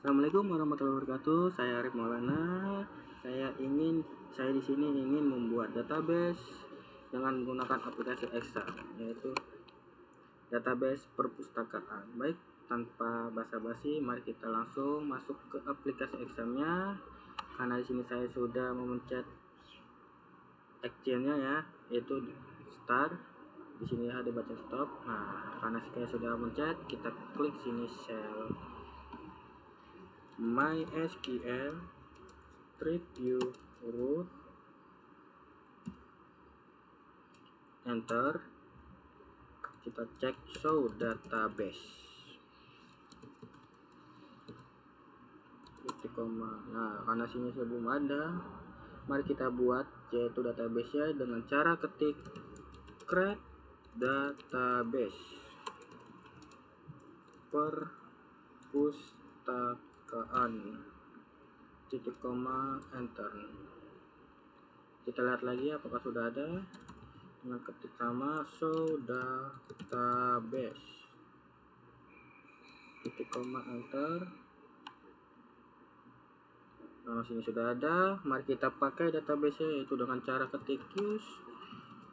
Assalamualaikum warahmatullahi wabarakatuh. Saya Arif Maulana. Saya di sini ingin membuat database dengan menggunakan aplikasi Excel, yaitu database perpustakaan. Baik, tanpa basa-basi, mari kita langsung masuk ke aplikasi Excel-nya. Karena di sini saya sudah memencet actionnya ya, yaitu start. Di sini ada baca stop. Nah, karena saya sudah mencet, kita klik sini cell MySQL Street View Root, enter. Kita cek show database, titik koma. Nah, karena sini sebelum ada, mari kita buat yaitu database nya dengan cara ketik create database perpustakaan, titik koma, enter. Kita lihat lagi apakah sudah ada. Dengan ketik sama show database, titik koma, enter. Nah, sini sudah ada. Mari kita pakai database yaitu dengan cara ketik use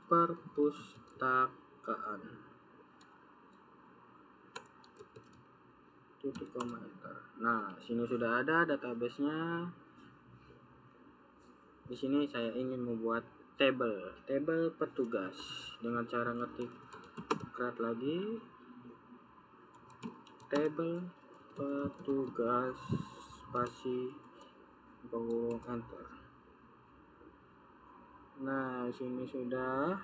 perpustakaan, titik koma, enter. Nah, sini sudah ada database-nya. Di sini saya ingin membuat table petugas dengan cara ngetik create lagi table petugas spasi kurung, enter. Nah, sini sudah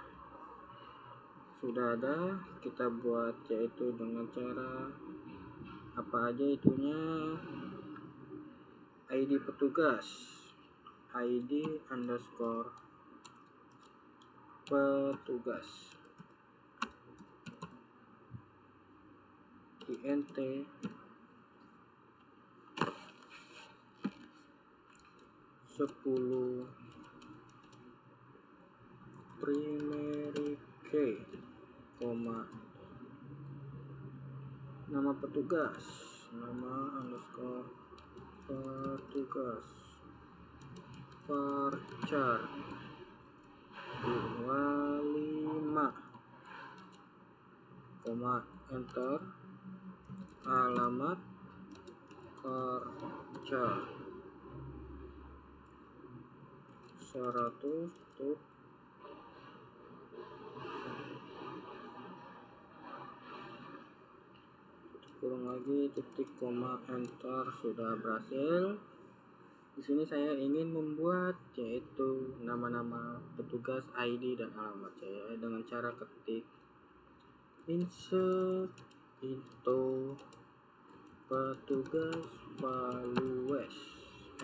ada. Kita buat yaitu dengan cara apa aja itunya, ID petugas, ID underscore petugas, int 10 primary key, nama petugas, nama underscore petugas, varchar 25, enter. Alamat varchar 100 tuh, kurung lagi, titik koma, enter. Sudah berhasil. Di sini saya ingin membuat yaitu nama-nama petugas, ID dan alamat saya dengan cara ketik insert into petugas values,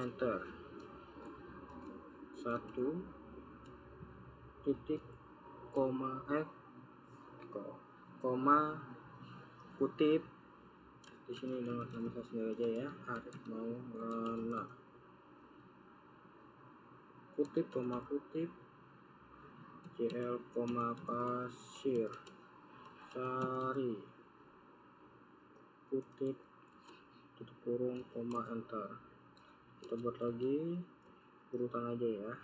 enter. 1 titik koma kutip. Di sini dengan nama saya sendiri aja ya, Arif Maulana, kutip JL pasir Sari, kutip, tutup kurung, enter. Kita buat lagi urutan aja ya.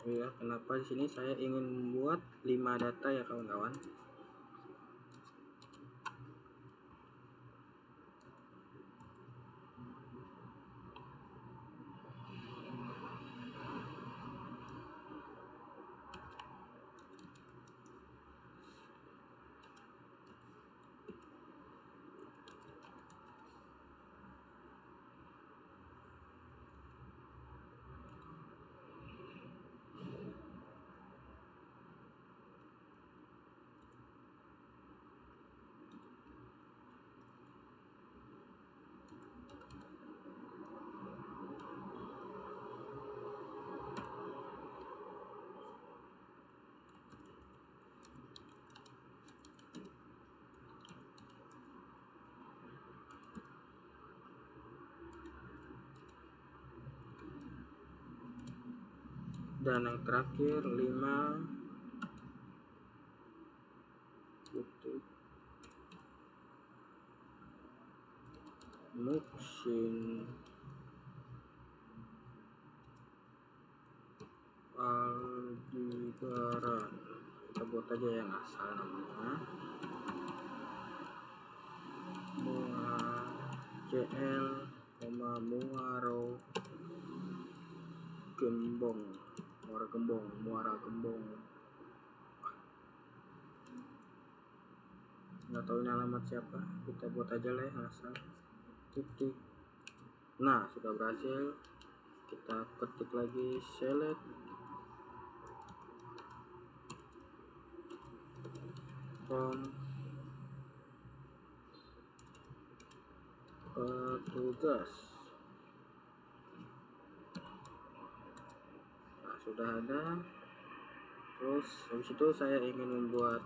Ya, kenapa di sini saya ingin membuat 5 data ya kawan-kawan. Dan yang terakhir 5 kutip Muxin Aldebaran. Kita buat aja yang asal namanya CL, Muaro Gembong, Muara Gembong. Nggak tahu ini alamat siapa, kita buat aja lah yang asal. Titik. Nah, sudah berhasil. Kita ketik lagi select from petugas. Nah, sudah ada. Terus habis itu saya ingin membuat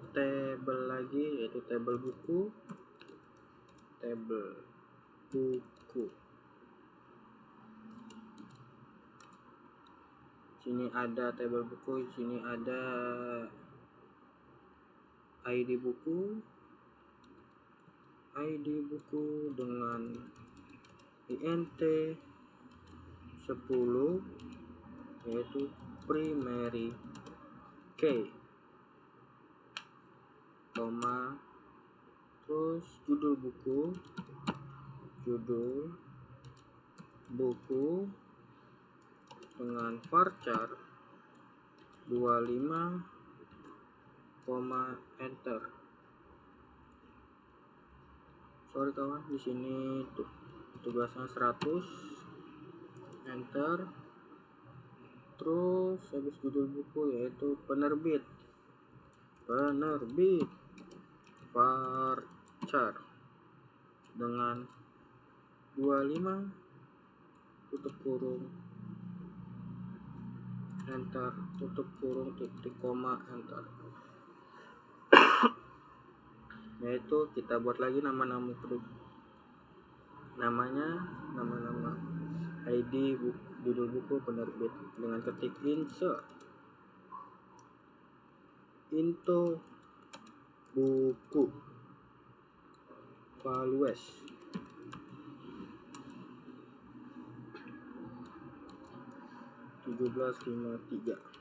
tabel lagi, yaitu tabel buku. Sini ada tabel buku, sini ada ID buku dengan INT 10, yaitu primary key, koma, terus judul buku dengan varchar 25, enter. Sorry kawan, di sini tugasnya 100, enter. Terus habis judul buku yaitu penerbit varchar dengan 25 tutup kurung, enter, tutup kurung, titik, koma, enter. Yaitu kita buat lagi nama-nama ID judul buku penerbit dengan ketik insert into buku values 1753.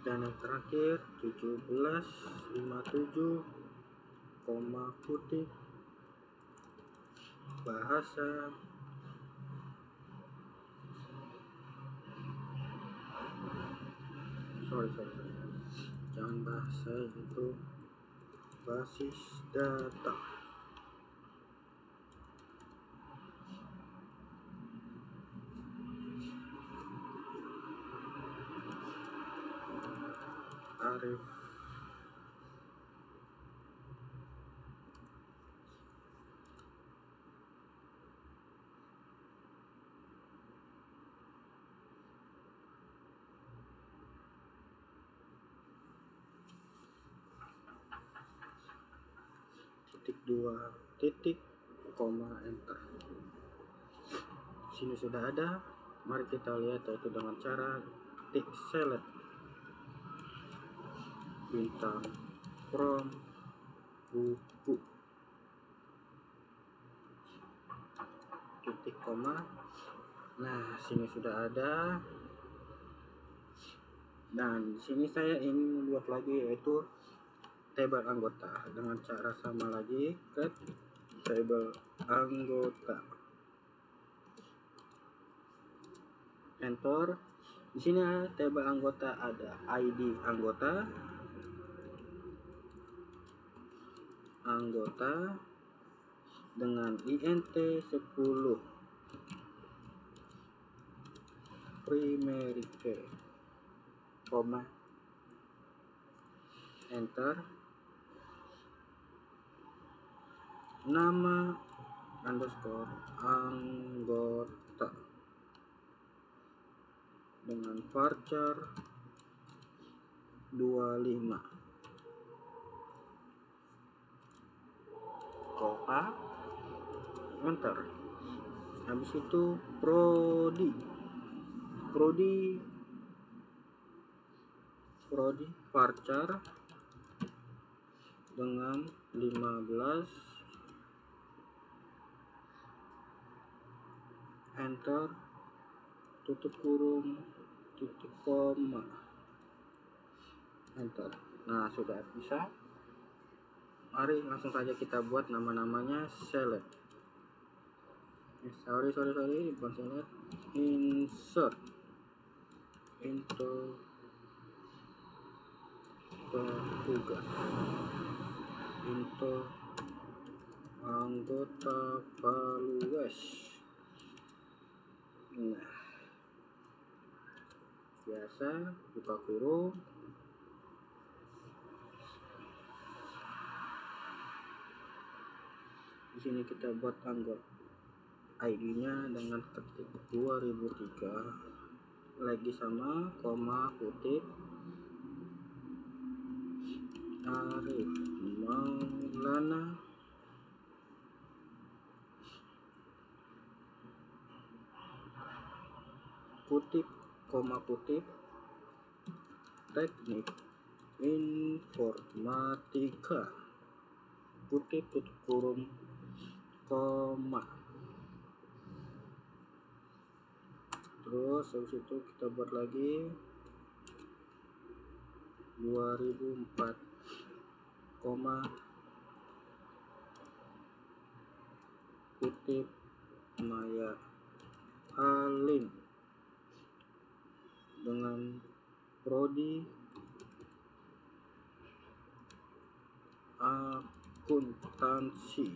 Dan yang terakhir 1757, koma, kutip bahasa jangan bahasa itu basis data. Arif titik dua titik koma enter. Sini sudah ada. Mari kita lihat yaitu dengan cara ketik select bintang from buku titik koma. Nah, sini sudah ada. Dan di sini saya ingin membuat lagi yaitu tabel anggota dengan cara sama lagi, create tabel anggota, enter. Di sini tabel anggota ada ID anggota dengan INT 10 primary key, koma, enter. Nama underscore anggota dengan varchar 25, koma, enter. Habis itu prodi varchar dengan 15, enter, tutup kurung, titik koma, enter. Nah, sudah bisa. Mari langsung saja kita buat nama-namanya select. Sorry, bukan select, insert into tugas into anggota values. Nah, biasa buka kurung, di sini kita buat anggota ID-nya dengan ketik 2003 lagi sama koma kutip Arif Maulana kutip koma kutip teknik informatika kutip tutup kurung koma. Terus habis itu kita buat lagi 2004 koma kutip Maya Halim dengan prodi akuntansi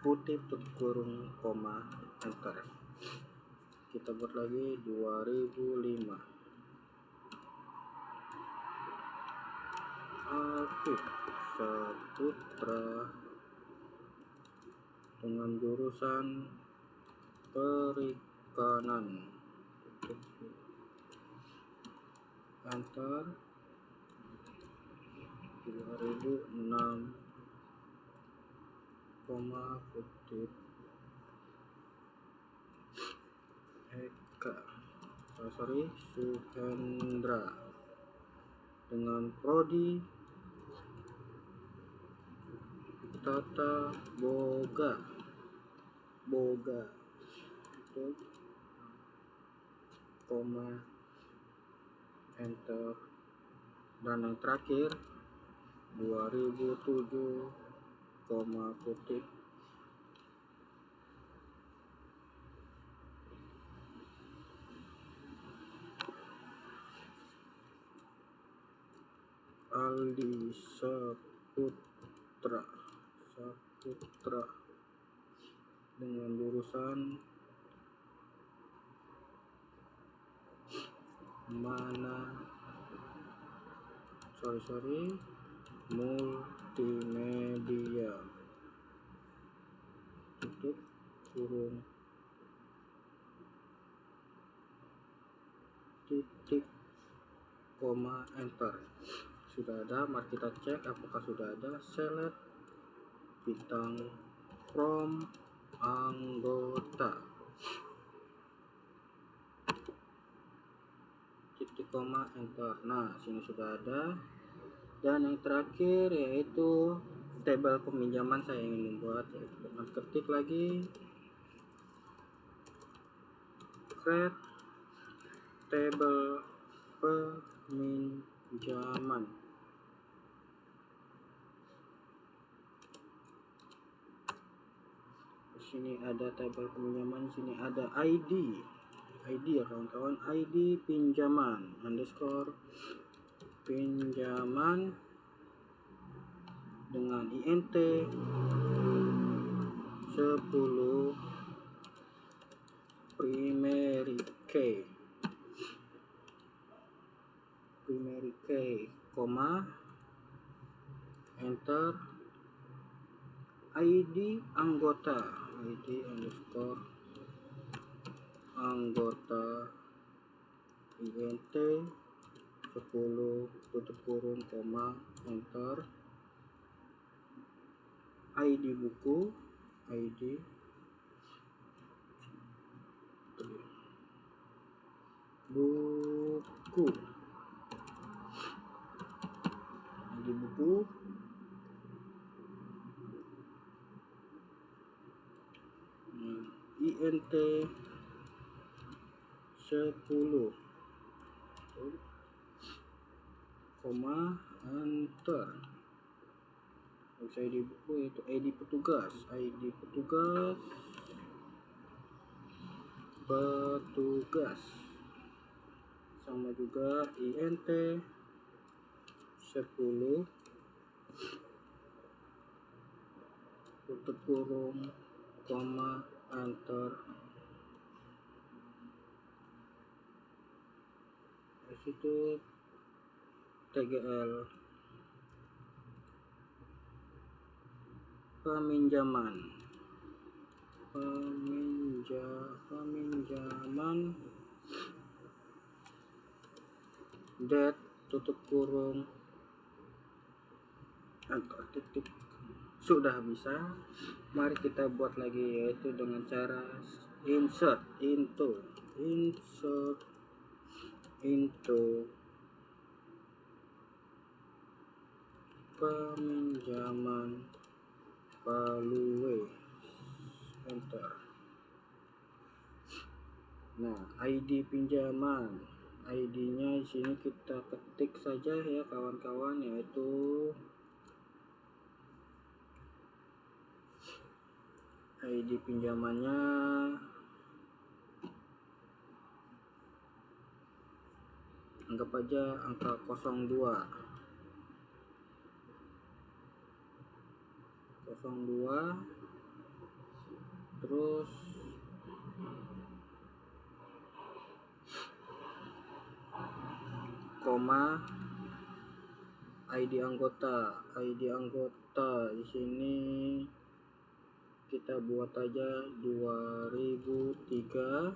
kutip tutup kurung koma, enter. Kita buat lagi 2005 Afif Saputra dengan jurusan perikanan, enter. 2006 koma kutip Eka Suhendra dengan prodi tata boga koma, enter. Dan yang terakhir 2007 koma kutip Aldi Saputra dengan jurusan mana multimedia tutup kurung titik koma enter. Sudah ada, mari kita cek apakah sudah ada. Select bintang from anggota titik koma enter. Nah, sini sudah ada. Dan yang terakhir yaitu tabel peminjaman saya ingin membuat, dengan ketik lagi create tabel peminjaman. Di sini ada tabel peminjaman, sini ada ID ya kawan-kawan, ID pinjaman underscore pinjaman dengan INT 10 primary key, koma enter. ID anggota, ID underscore anggota INT 10 tutup kurung koma enter. ID buku, ID buku INT 10 koma enter. ID buku itu ID petugas sama juga INT 10 tutup kurung koma enter. Di situ TGL peminjaman date tutup kurung enter titik. Sudah bisa. Mari kita buat lagi, yaitu dengan cara insert into peminjaman Palue enter. Nah, ID pinjaman, ID-nya di sini kita ketik saja ya kawan-kawan, yaitu ID pinjamannya anggap aja angka 02 terus koma ID anggota di sini kita buat aja 2003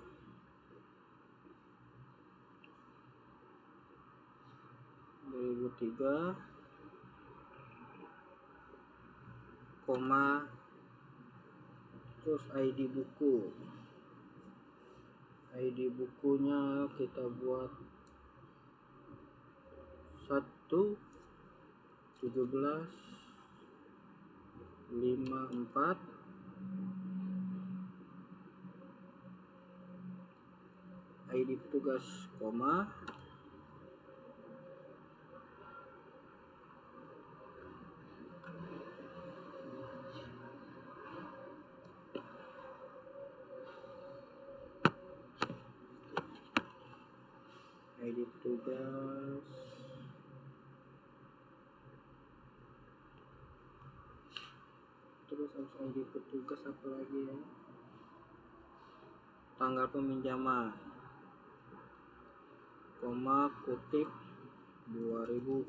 koma terus ID bukunya kita buat 1/17/54 ID petugas koma ID petugas harus ID petugas apa lagi ya. Tanggal peminjaman, koma kutip 2025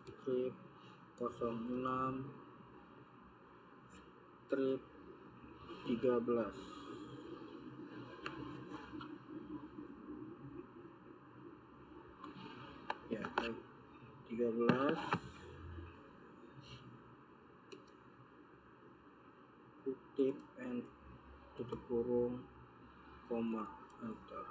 strip 06 strip 13 ya, 13 kutip and tutup kurung koma enter.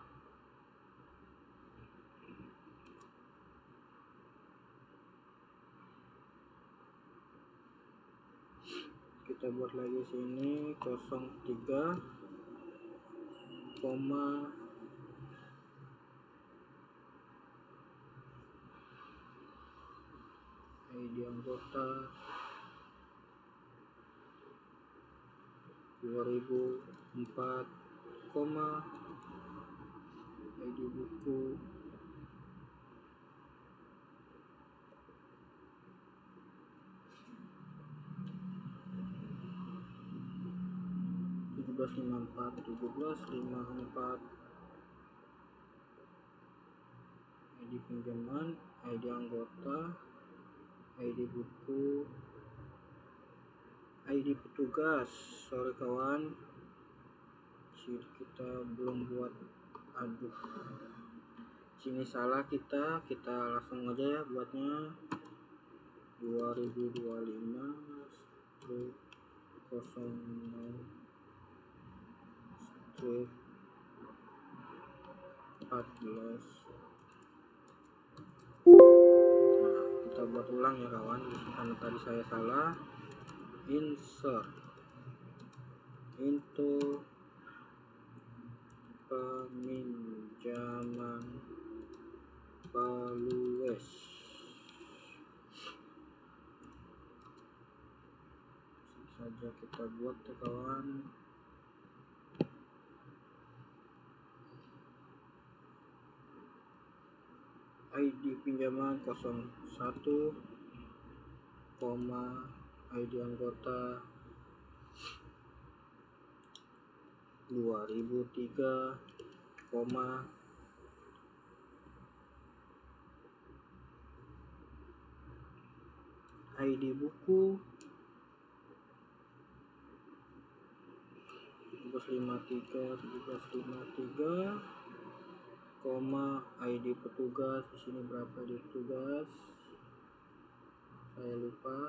Kita buat lagi sini 03 koma ID anggota 2004 koma ID buku 1754 ID pinjaman, ID anggota, ID buku, ID petugas. Sorry kawan, sini kita belum buat. Aduh, sini salah kita langsung aja ya buatnya. 2025 strip 06 strip 14. Nah, kita buat ulang ya kawan, karena tadi saya salah. Insert into peminjaman Palues. Saja kita buat ya kawan. ID pinjaman 01 koma ID anggota 2003 koma ID buku 1753 koma ID petugas. Di sini berapa ID petugas saya lupa.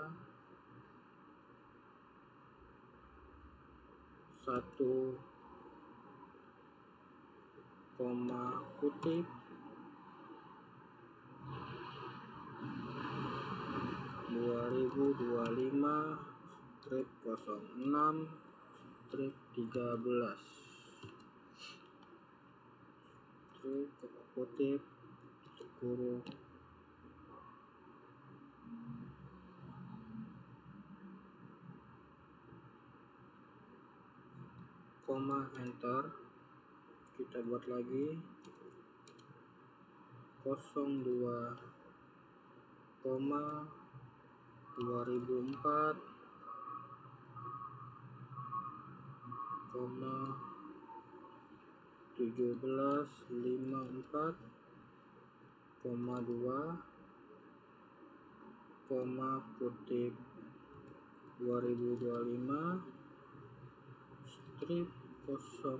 1 koma kutip 2025 strip 06 strip 13 strip kutip kurung koma enter. Kita buat lagi 02 koma 2004 koma 1754 koma 2 koma kutip 2025 strip 06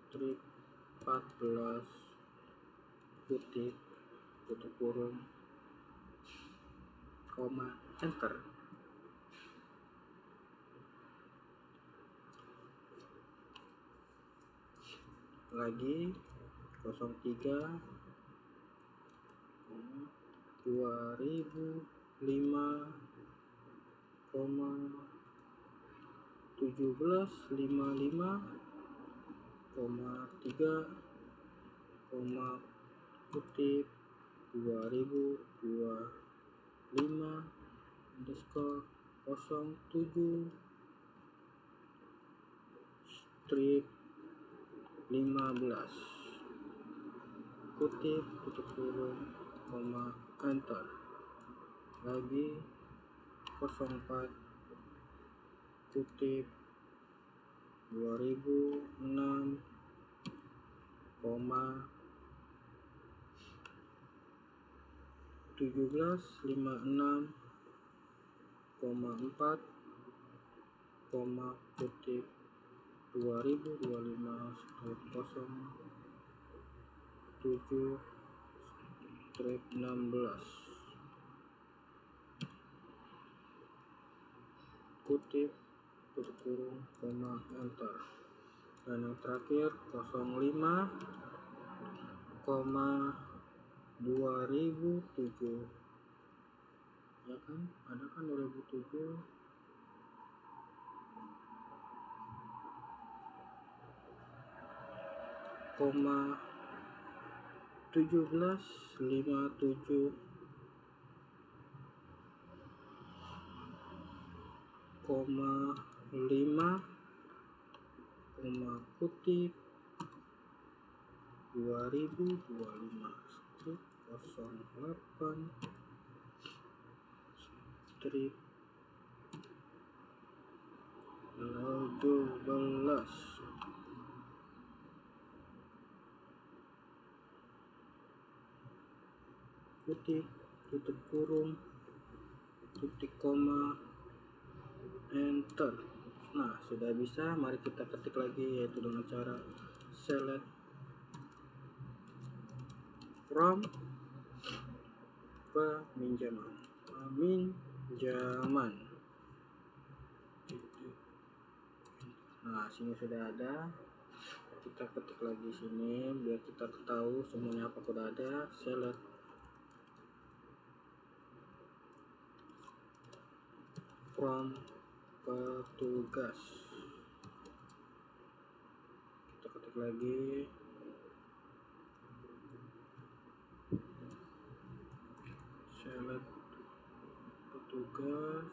strip 14 kutip tutup kurung koma enter. Lagi 03 2005 koma 1755 koma 3 koma kutip 2025 underscore 07 strip 15 kutip tutup kurung koma enter. lagi 04 kutip 2006, koma 1756, koma 4, koma kutip 2025 07 16 kutip tutup kurung, koma, enter. Dan yang terakhir 05, koma 2007, ya kan, ada kan 2007, koma 1757, koma 5, koma kutip 2025 strip 08 strip 17 kutip tutup kurung titik koma, enter. Nah, sudah bisa. Mari kita ketik lagi, yaitu dengan cara select from peminjaman. Nah, sini sudah ada. Kita ketik lagi sini biar kita tahu semuanya apa sudah ada. Select from petugas. Kita ketik lagi. Select petugas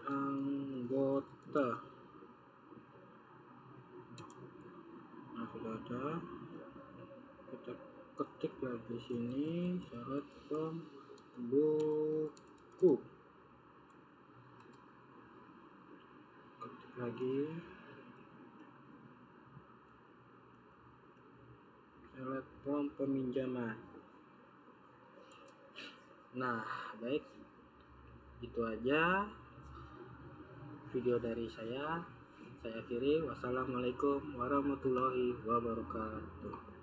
anggota. Nah, sudah ada. Kita ketik lagi sini, syarat from buku. Ketik lagi, syarat from peminjaman. Nah, baik, itu aja video dari saya akhiri. Wassalamualaikum warahmatullahi wabarakatuh.